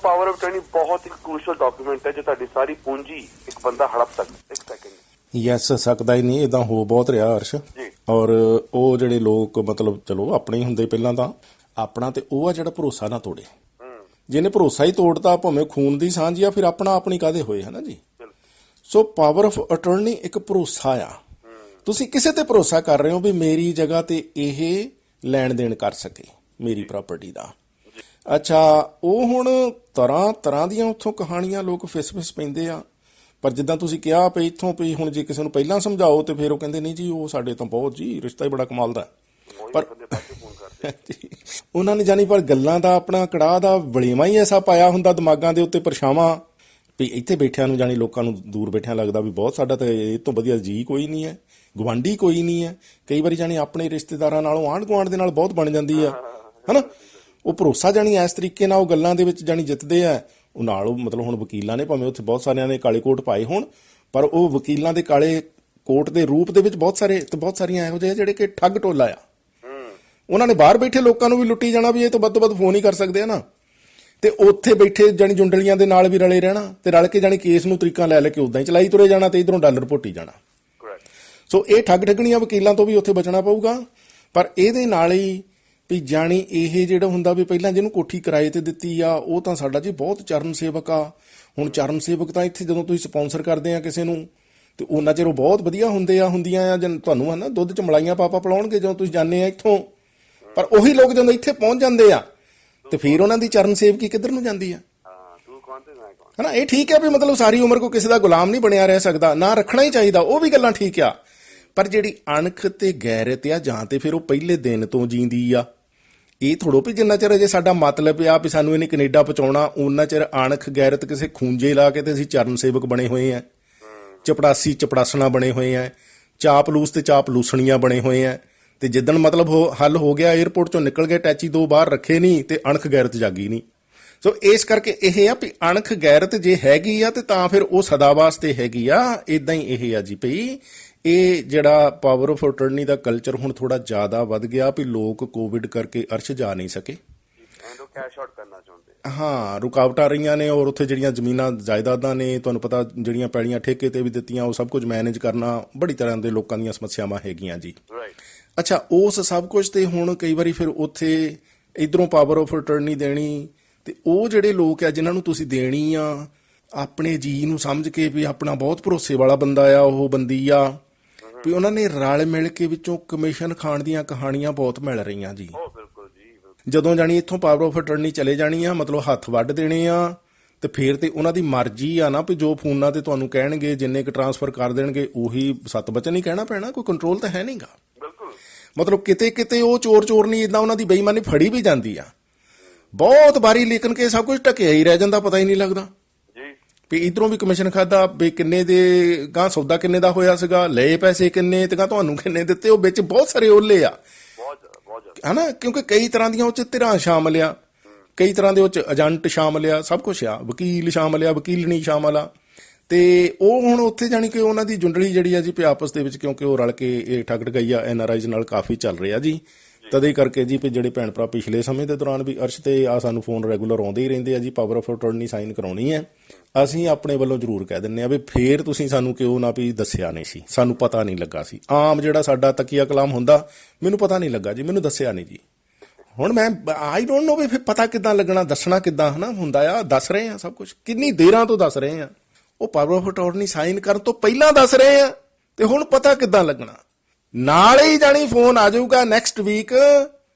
Power of attorney ਬਹੁਤ ਹੀ crucial document ਹੈ ਜੋ ਤੁਹਾਡੀ ਸਾਰੀ ਪੂੰਜੀ ਇੱਕ ਬੰਦਾ ਹੜਪ ਸਕਦਾ ਇੱਕ ਸੈਕਿੰਡ। ਯੈਸ, ਸਕਦਾ ਹੀ ਨਹੀਂ, ਇਦਾਂ ਹੋ ਬਹੁਤ ਰਿਹਾ ਅਰਸ਼। ਔਰ ਉਹ ਜਿਹੜੇ ਲੋਕ ਮਤਲਬ ਚਲੋ ਆਪਣੇ ਹੀ ਹੁੰਦੇ ਪਹਿਲਾਂ ਤਾਂ, ਆਪਣਾ ਤੇ ਉਹ ਆ ਜਿਹੜਾ ਭਰੋਸਾ ਨਾ ਤੋੜੇ। ਜਿਹਨੇ ਭਰੋਸਾ ਹੀ ਤੋੜਤਾ, ਭਾਵੇਂ ਖੂਨ ਦੀ ਸਾਂਝ ਆ, ਫਿਰ ਆਪਣਾ ਆਪਣੀ ਕਾਹਦੇ ਹੋਏ, ਹੈ ਨਾ ਜੀ। ਸੋ ਪਾਵਰ ਆਫ ਅਟਾਰਨੀ ਇੱਕ ਭਰੋਸਾ ਆ। ਤੁਸੀਂ ਕਿਸੇ ਤੇ ਭਰੋਸਾ ਕਰ ਰਹੇ ਹੋ ਵੀ ਮੇਰੀ ਜਗ੍ਹਾ ਤੇ ਇਹ ਲੈਣ ਦੇਣ ਕਰ ਸਕੇ ਮੇਰੀ ਪ੍ਰਾਪਰਟੀ ਦਾ। ਅੱਛਾ, ਉਹ ਹੁਣ ਤਰ੍ਹਾਂ ਤਰ੍ਹਾਂ ਦੀਆਂ ਉੱਥੋਂ ਕਹਾਣੀਆਂ ਲੋਕ ਫਿਸ ਪੈਂਦੇ ਆ। ਪਰ ਜਿੱਦਾਂ ਤੁਸੀਂ ਕਿਹਾ ਵੀ ਇੱਥੋਂ ਵੀ ਹੁਣ ਜੇ ਕਿਸੇ ਨੂੰ ਪਹਿਲਾਂ ਸਮਝਾਓ ਤੇ ਫਿਰ ਉਹ ਕਹਿੰਦੇ ਨਹੀਂ ਜੀ ਉਹ ਸਾਡੇ ਤਾਂ ਬਹੁਤ ਜੀ ਰਿਸ਼ਤਾ ਹੀ ਬੜਾ ਕਮਾਲ ਦਾ। ਪਰ ਉਹਨਾਂ ਨੇ ਜਾਣੀ ਪਰ ਗੱਲਾਂ ਦਾ ਆਪਣਾ ਕੜਾਹ ਦਾ ਵਲੇਵਾ ਹੀ ਐਸਾ ਪਾਇਆ ਹੁੰਦਾ ਦਿਮਾਗਾਂ ਦੇ ਉੱਤੇ, ਪਰਛਾਵਾਂ ਵੀ ਇੱਥੇ ਬੈਠਿਆਂ ਨੂੰ ਜਾਣੀ ਲੋਕਾਂ ਨੂੰ ਦੂਰ ਬੈਠਿਆਂ ਲੱਗਦਾ ਵੀ ਬਹੁਤ ਸਾਡਾ ਤਾਂ ਇਹ ਤੋਂ ਵਧੀਆ ਜੀ ਕੋਈ ਨਹੀਂ ਹੈ, ਗੁਆਂਢੀ ਕੋਈ ਨਹੀਂ ਹੈ। ਕਈ ਵਾਰੀ ਜਾਣੀ ਆਪਣੇ ਰਿਸ਼ਤੇਦਾਰਾਂ ਨਾਲੋਂ ਆਂਢ ਗੁਆਂਢ ਦੇ ਨਾਲ ਬਹੁਤ ਬਣ ਜਾਂਦੀ ਆ, ਹੈ ਨਾ। ਉਹ ਭਰੋਸਾ ਜਾਣੀ ਇਸ ਤਰੀਕੇ ਨਾਲ ਉਹ ਗੱਲਾਂ ਦੇ ਵਿੱਚ ਜਾਣੀ ਜਿੱਤਦੇ ਆ। ਉਹ ਨਾਲ ਉਹ ਮਤਲਬ ਹੁਣ ਵਕੀਲਾਂ ਨੇ ਭਾਵੇਂ ਉੱਥੇ ਬਹੁਤ ਸਾਰਿਆਂ ਨੇ ਕਾਲੇ ਕੋਟ ਪਾਏ ਹੋਣ, ਪਰ ਉਹ ਵਕੀਲਾਂ ਦੇ ਕਾਲੇ ਕੋਟ ਦੇ ਰੂਪ ਦੇ ਵਿੱਚ ਬਹੁਤ ਸਾਰੀਆਂ ਇਹੋ ਜਿਹੇ ਜਿਹੜੇ ਕਿ ਠੱਗ ਟੋਲਾ ਆ। ਉਹਨਾਂ ਨੇ ਬਾਹਰ ਬੈਠੇ ਲੋਕਾਂ ਨੂੰ ਵੀ ਲੁੱਟੀ ਜਾਣਾ ਵੀ ਇਹ ਤੋਂ ਵੱਧ ਤੋਂ ਵੱਧ ਫੋਨ ਹੀ ਕਰ ਸਕਦੇ ਆ ਨਾ, ਤੇ ਉੱਥੇ ਬੈਠੇ ਜਾਣੀ ਜੁੰਡਲੀਆਂ ਦੇ ਨਾਲ ਵੀ ਰਲੇ ਰਹਿਣਾ ਤੇ ਰਲ ਕੇ ਜਾਣੀ ਕੇਸ ਨੂੰ ਤਰੀਕਾਂ ਲੈ ਕੇ ਉਦਾਂ ਹੀ ਚਲਾਈ ਤੁਰੇ ਜਾਣਾ ਤੇ ਇਧਰੋਂ ਡਾਲਰ ਭੋਟੀ ਜਾਣਾ। ਸੋ ਇਹ ਠੱਗ ਠੱਗਣੀਆਂ ਵਕੀਲਾਂ ਤੋਂ ਵੀ ਉੱਥੇ ਬਚਣਾ ਪਊਗਾ। ਪਰ ਇਹਦੇ ਨਾਲ ਹੀ ਵੀ ਜਾਣੀ ਇਹ ਜਿਹੜਾ ਹੁੰਦਾ ਵੀ ਪਹਿਲਾਂ ਜਿਹਨੂੰ ਕੋਠੀ ਕਿਰਾਏ ਤੇ ਦਿੱਤੀ ਆ ਉਹ ਤਾਂ ਸਾਡਾ ਜੀ ਬਹੁਤ ਚਰਨ ਸੇਵਕ ਆ। ਹੁਣ ਚਰਨ ਸੇਵਕ ਤਾਂ ਇੱਥੇ ਜਦੋਂ ਤੁਸੀਂ ਸਪਾਂਸਰ ਕਰਦੇ ਆ ਕਿਸੇ ਨੂੰ ਤੇ ਉਹਨਾਂ ਚਿਰ ਉਹ ਬਹੁਤ ਵਧੀਆ ਹੁੰਦੀਆਂ ਆ ਤੁਹਾਨੂੰ ਹੈ ਨਾ, ਦੁੱਧ ਚ ਮਲਾਈਆਂ ਪਾਪਾ ਪਿਲਾਉਣਗੇ ਜਦੋਂ ਤੁਸੀਂ ਜਾਂਦੇ ਆ ਇੱਥੋਂ। ਪਰ ਉਹੀ ਲੋਕ ਜਦੋਂ ਇੱਥੇ ਪਹੁੰਚ ਜਾਂਦੇ ਆ ਤੇ ਫਿਰ ਉਹਨਾਂ ਦੀ ਚਰਨ ਸੇਵਕੀ ਕਿੱਧਰ ਨੂੰ ਜਾਂਦੀ ਆ, ਹੈ ਨਾ। ਇਹ ਠੀਕ ਹੈ ਵੀ ਮਤਲਬ ਸਾਰੀ ਉਮਰ ਕੋਈ ਕਿਸੇ ਦਾ ਗੁਲਾਮ ਨਹੀਂ ਬਣਿਆ ਰਹਿ ਸਕਦਾ, ਨਾ ਰੱਖਣਾ ਹੀ ਚਾਹੀਦਾ, ਉਹ ਵੀ ਗੱਲਾਂ ਠੀਕ ਆ। ਪਰ ਜਿਹੜੀ ਅਣਖ ਤੇ ਗੈਰਤ ਆ ਜਾਂ ਤੇ ਫਿਰ ਉਹ ਪਹਿਲੇ ਦਿਨ ਤੋਂ ਜੀਂਦੀ ਆ। ਇਹ ਥੋੜੋ ਵੀ ਜਿੰਨਾ ਚਿਰ ਅਜੇ ਸਾਡਾ ਮਤਲਬ ਆ ਵੀ ਸਾਨੂੰ ਇਹਨੇ ਕੈਨੇਡਾ ਪਹੁੰਚਾਉਣਾ, ਉਹਨਾਂ ਚਿਰ ਅਣਖ ਗੈਰਤ ਕਿਸੇ ਖੂੰਜੇ ਲਾ ਕੇ ਤੇ ਅਸੀਂ ਚਰਨ ਸੇਵਕ ਬਣੇ ਹੋਏ ਆ, ਚਪੜਾਸੀ ਚਪੜਾਸਣਾ ਬਣੇ ਹੋਏ ਆ, ਚਾਪਲੂਸ ਤੇ ਚਾਪਲੂਸਣੀਆਂ ਬਣੇ ਹੋਏ ਆ। ਤੇ ਜਿੱਦਣ ਮਤਲਬ ਹੱਲ ਹੋ ਗਿਆ, ਏਅਰਪੋਰਟ ਚੋਂ ਨਿਕਲ ਗਏ, ਟੈਚੀ ਦੋ ਬਾਹਰ ਰੱਖੇ ਨਹੀਂ ਤੇ ਅਣਖ ਗੈਰਤ ਜਾਗੀ ਨਹੀਂ। ਸੋ ਇਸ ਕਰਕੇ ਇਹ ਆ ਵੀ ਅਣਖ ਗੈਰਤ ਜੇ ਹੈਗੀ ਆ ਤੇ ਤਾਂ ਫਿਰ ਉਹ ਸਦਾ ਵਾਸਤੇ ਹੈਗੀ ਆ। ਇਦਾਂ ਹੀ ਇਹ ਆ ਜੀ ਭਈ ਇਹ ਜਿਹੜਾ power of attorney the culture ਹੁਣ ਥੋੜਾ ਜ਼ਿਆਦਾ ਵੱਧ ਗਿਆ ਵੀ ਲੋਕ ਕੋਵਿਡ ਕਰਕੇ ਅਰਸ਼ ਜਾ ਨਹੀਂ ਸਕੇ। ਹਾਂ, ਰੁਕਾਵਟਾਂ ਰਹੀਆਂ ਨੇ। ਔਰ ਉੱਥੇ ਜਿਹੜੀਆਂ ਜ਼ਮੀਨਾਂ ਜਾਇਦਾਦਾਂ ਨੇ, ਤੁਹਾਨੂੰ ਪਤਾ ਜਿਹੜੀਆਂ ਪੈਲੀਆਂ ਠੇਕੇ ਤੇ ਵੀ ਦਿੱਤੀਆਂ, ਉਹ ਸਭ ਕੁਝ ਮੈਨੇਜ ਕਰਨਾ ਬੜੀ ਤਰ੍ਹਾਂ ਦੇ ਲੋਕਾਂ ਦੀਆਂ ਸਮੱਸਿਆਵਾਂ ਹੈਗੀਆਂ ਜੀ। ਅੱਛਾ, ਉਸ ਸਭ ਕੁਝ ਤੇ ਹੁਣ ਕਈ ਵਾਰੀ ਫਿਰ ਉੱਥੇ ਇੱਧਰੋਂ ਪਾਵਰ ਆਫ ਅਟਾਰਨੀ ਦੇਣੀ ਤੇ ਉਹ ਜਿਹੜੇ ਲੋਕ ਆ ਜਿਨ੍ਹਾਂ ਨੂੰ ਤੁਸੀਂ ਦੇਣੀ ਆ ਆਪਣੇ ਜੀ ਨੂੰ ਸਮਝ ਕੇ ਵੀ ਆਪਣਾ ਬਹੁਤ ਭਰੋਸੇ ਵਾਲਾ ਬੰਦਾ ਆ, ਉਹ ਬੰਦੀ ਆ, ਵੀ ਉਹਨਾਂ ਨੇ ਰਲ ਮਿਲ ਕੇ ਵਿੱਚੋਂ ਕਮਿਸ਼ਨ ਖਾਣ ਦੀਆਂ ਕਹਾਣੀਆਂ ਬਹੁਤ ਮਿਲ ਰਹੀਆਂ ਜੀ। ਜਦੋਂ ਜਾਣੀ ਇੱਥੋਂ ਪਾਵਰ ਆਫ ਅਟਾਰਨੀ ਚਲੇ ਜਾਣੀ ਆ, ਮਤਲਬ ਹੱਥ ਵੱਢ ਦੇਣੇ ਆ ਤੇ ਫਿਰ ਤੇ ਉਹਨਾਂ ਦੀ ਮਰਜ਼ੀ ਆ ਨਾ ਵੀ ਜੋ ਫੋਨਾਂ ਤੇ ਤੁਹਾਨੂੰ ਕਹਿਣਗੇ ਜਿੰਨੇ ਕੁ ਟਰਾਂਸਫਰ ਕਰ ਦੇਣਗੇ ਉਹੀ 7 ਬਚਨ ਹੀ ਕਹਿਣਾ ਪੈਣਾ। ਕੋਈ ਕੰਟਰੋਲ ਤਾਂ ਹੈ ਨਹੀਂਗਾ। ਮਤਲਬ ਕਿਤੇ ਕਿਤੇ ਉਹ ਚੋਰ ਨਹੀਂ ਇਦਾਂ ਉਹਨਾਂ ਦੀ ਬੇਈਮਾਨੀ ਫੜੀ ਵੀ ਜਾਂਦੀ ਆ ਬਹੁਤ ਵਾਰੀ, ਲੇਕਿਨ ਕਿ ਸਭ ਕੁਝ ਢਕਿਆ ਹੀ ਰਹਿ ਜਾਂਦਾ, ਪਤਾ ਹੀ ਨਹੀਂ ਲੱਗਦਾ ਵੀ ਇਧਰੋਂ ਵੀ ਕਮਿਸ਼ਨ ਖਾਦਾ, ਵੀ ਕਿੰਨੇ ਦੇ ਗਾਂ ਸੌਦਾ ਕਿੰਨੇ ਦਾ ਹੋਇਆ ਸੀਗਾ, ਲਏ ਪੈਸੇ ਕਿੰਨੇ ਤੇ ਗਾਂ ਤੁਹਾਨੂੰ ਕਿੰਨੇ ਦਿੱਤੇ। ਉਹ ਵਿੱਚ ਬਹੁਤ ਸਾਰੇ ਓਲੇ ਆ, ਹਨਾ, ਕਿਉਂਕਿ ਕਈ ਤਰ੍ਹਾਂ ਦੀਆਂ ਉਹ ਚ ਧਿਰਾਂ ਸ਼ਾਮਲ ਆ, ਕਈ ਤਰ੍ਹਾਂ ਦੇ ਉਹ ਚ ਏਜੰਟ ਸ਼ਾਮਲ ਆ, ਸਭ ਕੁਛ ਆ, ਵਕੀਲ ਸ਼ਾਮਲ ਆ, ਵਕੀਲਣੀ ਸ਼ਾਮਲ ਆ। ਤੇ ਉਹ ਹੁਣ ਉੱਥੇ ਜਾਣੀ ਕਿ ਉਹਨਾਂ ਦੀ ਜੁੰਡਲੀ ਜਿਹੜੀ ਆ ਜੀ ਆਪਸ ਦੇ ਵਿੱਚ, ਕਿਉਂਕਿ ਉਹ ਰਲ ਕੇ ਇਹ ਠੱਗ ਠਗਾਈ ਆ NRIs ਨਾਲ ਕਾਫੀ ਚੱਲ ਰਿਹਾ ਜੀ। ਤਦੇ ਕਰਕੇ ਜੀ ਜਿਹੜੇ ਭੈਣ ਭਰਾ ਪਿਛਲੇ ਸਮੇਂ ਦੇ ਦੌਰਾਨ ਵੀ ਅਰਸ਼ ਤੇ ਆ ਸਾਨੂੰ ਫੋਨ ਰੈਗੂਲਰ ਆਉਂਦੇ ਹੀ ਰਹਿੰਦੇ ਆ ਜੀ, ਪਾਵਰ ਆਫ ਅਟਾਰਨੀ ਸਾਈਨ ਕਰਾਉਣੀ ਹੈ। ਅਸੀਂ ਆਪਣੇ ਵੱਲੋਂ ਜ਼ਰੂਰ ਕਹਿ ਦਿੰਦੇ ਆ ਵੀ ਫੇਰ ਤੁਸੀਂ ਸਾਨੂੰ ਕਿਉਂ ਨਾ ਵੀ ਦੱਸਿਆ ਨਹੀਂ ਸੀ, ਸਾਨੂੰ ਪਤਾ ਨਹੀਂ ਲੱਗਾ ਸੀ। ਆਮ ਜਿਹੜਾ ਸਾਡਾ ਤਕੀਆ ਕਲਾਮ ਹੁੰਦਾ, ਮੈਨੂੰ ਪਤਾ ਨਹੀਂ ਲੱਗਾ ਜੀ, ਮੈਨੂੰ ਦੱਸਿਆ ਨਹੀਂ ਜੀ। ਹੁਣ ਮੈਂ ਆਈ ਡੋਂਟ ਨੋ ਵੀ ਫਿਰ ਪਤਾ ਕਿੱਦਾਂ ਲੱਗਣਾ, ਦੱਸਣਾ ਕਿੱਦਾਂ ਹਨਾ ਹੁੰਦਾ ਆ। ਦੱਸ ਰਹੇ ਆ ਸਭ ਕੁਝ, ਕਿੰਨੀ ਦੇਰਾਂ ਤੋਂ ਦੱਸ ਰਹੇ ਆ। ਉਹ ਪਾਵਰ ਆਫ ਅਟਾਰਨੀ ਸਾਈਨ ਕਰਨ ਤੋਂ ਪਹਿਲਾਂ ਦੱਸ ਰਹੇ ਆ ਤੇ ਹੁਣ ਪਤਾ ਕਿੱਦਾਂ ਲੱਗਣਾ। ਨਾਲ ਹੀ ਜਾਣੀ ਫੋਨ ਆ ਜਾਊਗਾ next week,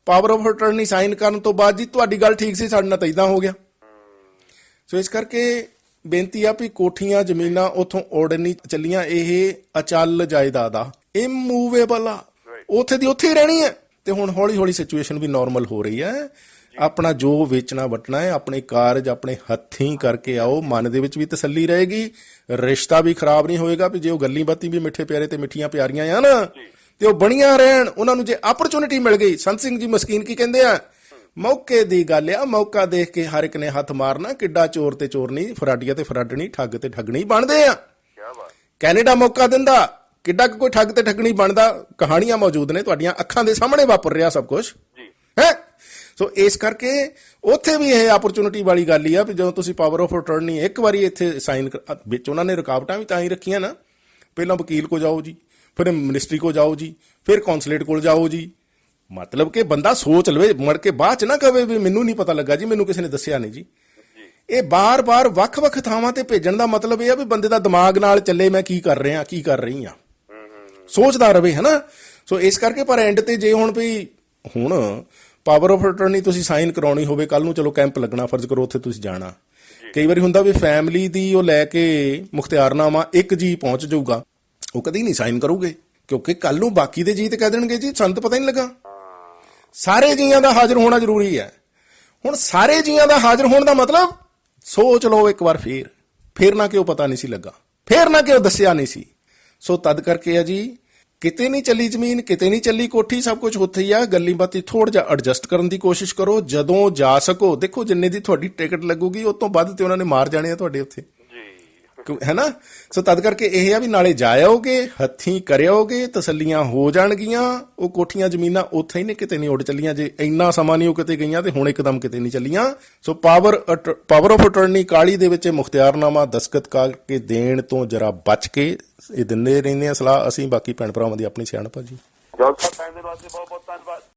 power of attorney sign ਕਰਨ ਤੋਂ ਬਾਅਦ ਜੀ ਤੁਹਾਡੀ ਗੱਲ ਠੀਕ ਸੀ, ਸਾਡੇ ਨਾਲ ਤਾਂ ਇਦਾਂ ਹੋ ਗਿਆ। ਸੋ ਇਸ ਕਰਕੇ ਬੇਨਤੀ ਆ ਵੀ ਕੋਠੀਆਂ ਜ਼ਮੀਨਾਂ ਉੱਥੋਂ ਉੜ ਨਹੀਂ ਚੱਲੀਆਂ, ਇਹ ਅਚਲ ਜਾਇਦਾਦ ਆ, ਇਮੂਵੇਬਲ ਆ, ਉੱਥੇ ਦੀ ਉੱਥੇ ਹੀ ਰਹਿਣੀ ਹੈ। ਤੇ ਹੁਣ ਹੌਲੀ ਹੌਲੀ ਸਿਚੁਏਸ਼ਨ ਵੀ ਨਾਰਮਲ ਹੋ ਰਹੀ ਹੈ। ਆਪਣਾ ਜੋ ਵੇਚਣਾ ਵਟਣਾ ਹੈ ਆਪਣੇ ਕਾਰਜ ਆਪਣੇ ਹੱਥੀਂ ਕਰਕੇ ਆਓ, ਮਨ ਦੇ ਵਿੱਚ ਵੀ ਤਸੱਲੀ ਰਹੇਗੀ, ਰਿਸ਼ਤਾ ਵੀ ਖਰਾਬ ਨਹੀਂ ਹੋਏਗਾ। ਵੀ ਜੇ ਉਹ ਗੱਲੀ ਬਾਤੀ ਵੀ ਮਿੱਠੇ ਪਿਆਰੇ ਤੇ ਮਿੱਠੀਆਂ ਪਿਆਰੀਆਂ ਆ ਨਾ ਤੇ ਉਹ ਬਣੀਆਂ ਰਹਿਣ। ਉਹਨਾਂ ਨੂੰ ਜੇ ਆਪਰਚੁਨਿਟੀ ਮਿਲ ਗਈ, ਸੰਤ ਸਿੰਘ ਜੀ ਮਸਕੀਨ ਕੀ ਕਹਿੰਦੇ ਆ, ਮੌਕੇ ਦੀ ਗੱਲ ਆ, ਮੌਕਾ ਦੇਖ ਕੇ ਹਰ ਇੱਕ ਨੇ ਹੱਥ ਮਾਰਨਾ। ਕਿੱਡਾ ਚੋਰ ਤੇ ਚੋਰਨੀ, ਫਰਾਡੀਆ ਤੇ ਫਰਾਡਣੀ, ਠੱਗ ਤੇ ਠੱਗਣੀ ਬਣਦੇ ਆ। ਕੈਨੇਡਾ ਮੌਕਾ ਦਿੰਦਾ, ਕਿੱਡਾ ਕੋਈ ਠੱਗ ਤੇ ਠੱਗਣੀ ਬਣਦਾ। ਕਹਾਣੀਆਂ ਮੌਜੂਦ ਨੇ, ਤੁਹਾਡੀਆਂ ਅੱਖਾਂ ਦੇ ਸਾਹਮਣੇ ਵਾਪਰ ਰਿਹਾ ਸਭ ਕੁਝ ਹੈ। ਸੋ ਇਸ ਕਰਕੇ ਉੱਥੇ ਵੀ ਇਹ ਆਪਰਚੁਨਿਟੀ ਵਾਲੀ ਗੱਲ ਹੀ ਆ ਵੀ ਜਦੋਂ ਤੁਸੀਂ ਪਾਵਰ ਆਫ ਅਟਾਰਨੀ ਇੱਕ ਵਾਰੀ ਇੱਥੇ ਸਾਈਨ ਵਿੱਚ ਉਹਨਾਂ ਨੇ ਰੁਕਾਵਟਾਂ ਵੀ ਤਾਂ ਹੀ ਰੱਖੀਆਂ ਨਾ, ਪਹਿਲਾਂ ਵਕੀਲ ਕੋ ਜਾਓ ਜੀ, ਫਿਰ ਮਿਨਿਸਟਰੀ ਕੋ ਜਾਓ ਜੀ, ਫਿਰ ਕੌਂਸਲੇਟ ਕੋਲ ਜਾਓ ਜੀ, ਮਤਲਬ ਕਿ ਬੰਦਾ ਸੋਚ ਲਵੇ, ਮੁੜ ਕੇ ਬਾਅਦ ਚ ਨਾ ਕਵੇ ਵੀ ਮੈਨੂੰ ਨਹੀਂ ਪਤਾ ਲੱਗਾ ਜੀ, ਮੈਨੂੰ ਕਿਸੇ ਨੇ ਦੱਸਿਆ ਨਹੀਂ ਜੀ। ਇਹ ਬਾਰ-ਬਾਰ ਵੱਖ-ਵੱਖ ਥਾਵਾਂ ਤੇ ਭੇਜਣ ਦਾ ਮਤਲਬ ਇਹ ਆ ਵੀ ਬੰਦੇ ਦਾ ਦਿਮਾਗ ਨਾਲ ਚੱਲੇ, ਮੈਂ ਕੀ ਕਰ ਰਿਹਾ, ਕੀ ਕਰ ਰਹੀ ਆ, ਸੋਚਦਾ ਰਵੇ, ਹਨਾ। ਸੋ ਇਸ ਕਰਕੇ ਪਰ ਐਂਡ ਤੇ ਜੇ ਹੁਣ ਵੀ ਹੁਣ ਪਾਵਰ ਆਫ ਅਟਾਰਨੀ ਤੁਸੀਂ ਸਾਈਨ ਕਰਾਉਣੀ ਹੋਵੇ, ਕੱਲ ਨੂੰ ਚਲੋ ਕੈਂਪ ਲੱਗਣਾ, ਫਰਜ਼ ਕਰੋ ਉੱਥੇ ਤੁਸੀਂ ਜਾਣਾ, ਕਈ ਵਾਰੀ ਹੁੰਦਾ ਵੀ ਫੈਮਿਲੀ ਦੀ ਉਹ ਲੈ ਕੇ ਮੁਖਤਿਆਰਨਾਮਾ ਇੱਕ ਜੀ ਪਹੁੰਚ ਜਾਊਗਾ, ਉਹ ਕਦੀ ਨਹੀਂ ਸਾਈਨ ਕਰੂਗੇ, ਕਿਉਂਕਿ ਕੱਲ ਨੂੰ ਬਾਕੀ ਦੇ ਜੀ ਤੇ ਕਹਿ ਦੇਣਗੇ ਜੀ ਸਾਨੂੰ ਤਾਂ ਪਤਾ ਹੀ ਨਹੀਂ ਲੱਗਾ। ਸਾਰੇ ਜੀਆਂ ਦਾ ਹਾਜ਼ਰ ਹੋਣਾ ਜ਼ਰੂਰੀ ਹੈ। ਹੁਣ ਸਾਰੇ ਜੀਆਂ ਦਾ ਹਾਜ਼ਰ ਹੋਣ ਦਾ ਮਤਲਬ ਸੋਚ ਲਓ ਇੱਕ ਵਾਰ, ਫੇਰ ਨਾ ਕਿ ਉਹ ਪਤਾ ਨਹੀਂ ਸੀ ਲੱਗਾ, ਫੇਰ ਨਾ ਕਿ ਉਹ ਦੱਸਿਆ ਨਹੀਂ ਸੀ। ਸੋ ਤਦ ਕਰਕੇ ਆ ਜੀ, ਕਿਤੇ ਨਹੀਂ ਚੱਲੀ ਜ਼ਮੀਨ, ਕਿਤੇ ਨਹੀਂ ਚੱਲੀ ਕੋਠੀ, ਸਭ ਕੁਝ ਉੱਥੇ ਹੀ ਆ। ਗੱਲੀ ਬਾਤੀ ਥੋੜਾ ਜਿਹਾ ਐਡਜਸਟ ਕਰਨ ਦੀ ਕੋਸ਼ਿਸ਼ ਕਰੋ ਜਦੋਂ ਜਾ ਸਕੋ। ਦੇਖੋ ਜਿੰਨੇ ਦੀ ਤੁਹਾਡੀ ਟਿਕਟ ਲੱਗੂਗੀ ਉਹ ਤੋਂ ਵੱਧ ਤੇ ਉਹਨਾਂ ਨੇ ਮਾਰ ਜਾਣੇ ਆ ਤੁਹਾਡੇ ਉੱਥੇ, ਹੈ ਨਾ। ਸੋ ਤਦ ਕਰਕੇ ਇਹ ਆ ਵੀ ਨਾਲੇ ਜਾਇਓਗੇ, ਹੱਥੀਂ ਕਰਿਓਗੇ, ਤਸੱਲੀਆਂ ਹੋ ਜਾਣਗੀਆਂ। ਉਹ ਕੋਠੀਆਂ ਜ਼ਮੀਨਾਂ ਉੱਥੇ ਹੀ ਨੇ, ਕਿਤੇ ਨਹੀਂ ਉੱਡ ਚੱਲੀਆਂ। ਜੇ ਇੰਨਾ ਸਮਾਂ ਨਹੀਂ ਉਹ ਕਿਤੇ ਗਈਆਂ ਤੇ ਹੁਣ ਇੱਕਦਮ ਕਿਤੇ ਨਹੀਂ ਚੱਲੀਆਂ। ਸੋ ਪਾਵਰ ਆਫ ਅਟਾਰਨੀ ਕਾਲੀ ਦੇ ਵਿੱਚ ਮੁਖਤਿਆਰਨਾਮਾ ਦਸਤਖਤ ਕਰਕੇ ਦੇਣ ਤੋਂ ਜਰਾ ਬਚ ਕੇ ਇਹ ਦਿੰਦੇ ਰਹਿੰਦੇ ਆ ਸਲਾਹ ਅਸੀਂ। ਬਾਕੀ ਭੈਣ ਭਰਾਵਾਂ ਦੀ ਆਪਣੀ ਸਿਆਣਪ ਆ ਜੀ। ਜੱਜ ਸਾਹਿਬ ਟਾਈਮ ਦੇ ਵਾਸਤੇ ਬਹੁਤ ਬਹੁਤ ਧੰਨਵਾਦ।